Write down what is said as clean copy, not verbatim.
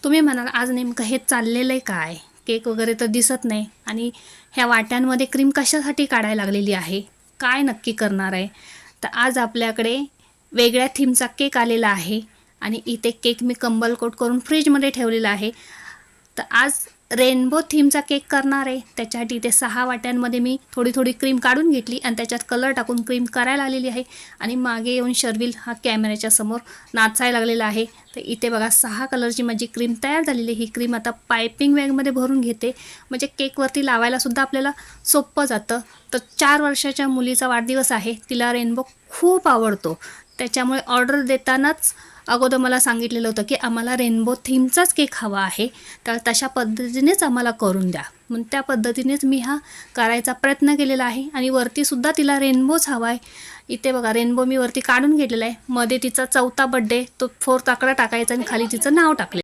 तुम्ही म्हणाल आज नेमकं हे चाललेलं आहे काय? केक वगैरे तर दिसत नाही आणि ह्या वाट्यांमध्ये क्रीम कशासाठी काढायला लागलेली आहे? काय नक्की करणार आहे? तर आज आपल्याकडे वेगळ्या थीमचा केक आलेला आहे आणि इथे केक मी कंबल कोट करून फ्रीजमध्ये ठेवलेला आहे. तर आज रेनबो थीमचा केक करणार आहे. त्याच्यासाठी इथे 6 वाट्यांमध्ये मी थोडी थोडी क्रीम काढून घेतली आणि त्याच्यात कलर टाकून क्रीम करायला आलेली आहे. आणि मागे येऊन शर्विल हा कॅमेऱ्याच्या समोर नाचायला लागलेला आहे. तर इथे बघा 6 कलरची माझी क्रीम तयार झालेली आहे. ही क्रीम आता पायपिंग बॅगमध्ये भरून घेते, म्हणजे केकवरती लावायलासुद्धा आपल्याला सोपं जातं. तर 4 वर्षाच्या मुलीचा वाढदिवस आहे. तिला रेनबो खूप आवडतो. त्याच्यामुळे ऑर्डर देतानाच अगोदर मला सांगितलेलं होतं की आम्हाला रेनबो थीमचाच केक हवा आहे, तर तशा पद्धतीनेच आम्हाला करून द्या. मग त्या पद्धतीनेच मी हा करायचा प्रयत्न केलेला आहे आणि वरतीसुद्धा तिला रेनबोच हवा आहे. इथे बघा रेनबो मी वरती काढून घेतलेला आहे. मध्ये तिचा 4था बड्डे, तो 4th आकडा टाकायचा आणि खाली तिचं नाव टाकले.